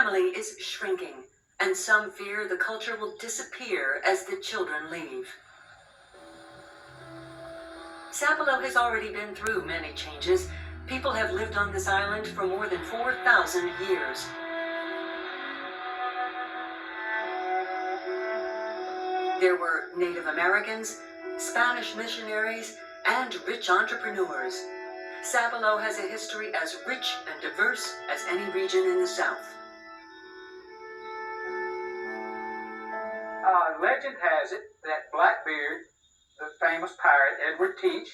family is shrinking, and some fear the culture will disappear as the children leave. Sapelo has already been through many changes. People have lived on this island for more than 4,000 years. There were Native Americans, Spanish missionaries, and rich entrepreneurs. Sapelo has a history as rich and diverse as any region in the South. Legend has it that Blackbeard, the famous pirate Edward Teach,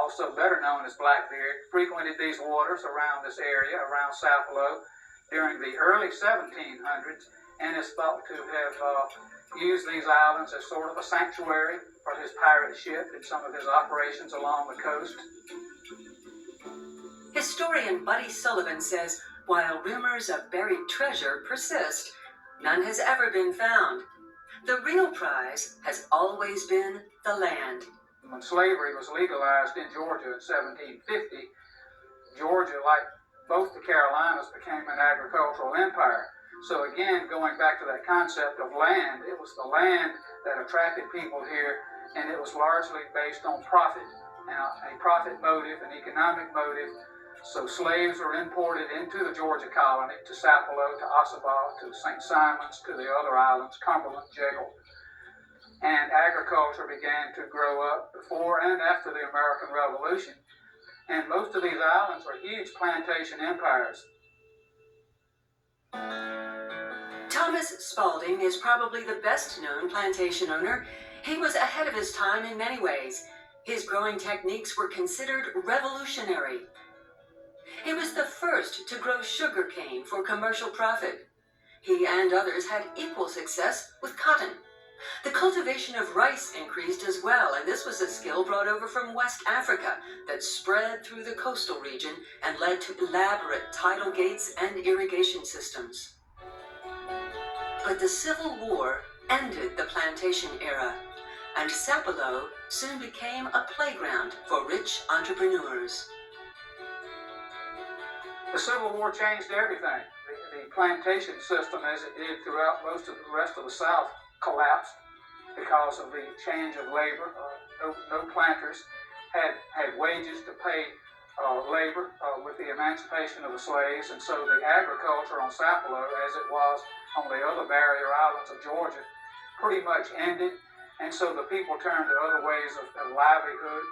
also better known as Blackbeard, frequented these waters around this area, around Sapelo, during the early 1700s, and is thought to have used these islands as sort of a sanctuary for his pirate ship and some of his operations along the coast. Historian Buddy Sullivan says, while rumors of buried treasure persist, none has ever been found. The real prize has always been the land. When slavery was legalized in Georgia in 1750, Georgia, like both the Carolinas, became an agricultural empire. So again, going back to that concept of land, it was the land that attracted people here, and it was largely based on profit. Now, a profit motive, an economic motive. So slaves were imported into the Georgia colony, to Sapelo, to Ossabaw, to St. Simon's, to the other islands, Cumberland, Jekyll. And agriculture began to grow up before and after the American Revolution. And most of these islands were huge plantation empires. Thomas Spalding is probably the best known plantation owner. He was ahead of his time in many ways. His growing techniques were considered revolutionary. He was the first to grow sugarcane for commercial profit. He and others had equal success with cotton. The cultivation of rice increased as well, and this was a skill brought over from West Africa that spread through the coastal region and led to elaborate tidal gates and irrigation systems. But the Civil War ended the plantation era, and Sapelo soon became a playground for rich entrepreneurs. The Civil War changed everything. The plantation system, as it did throughout most of the rest of the South, collapsed because of the change of labor. No planters had wages to pay labor with the emancipation of the slaves, and so the agriculture on Sapelo, as it was on the other barrier islands of Georgia, pretty much ended, and so the people turned to other ways of livelihood.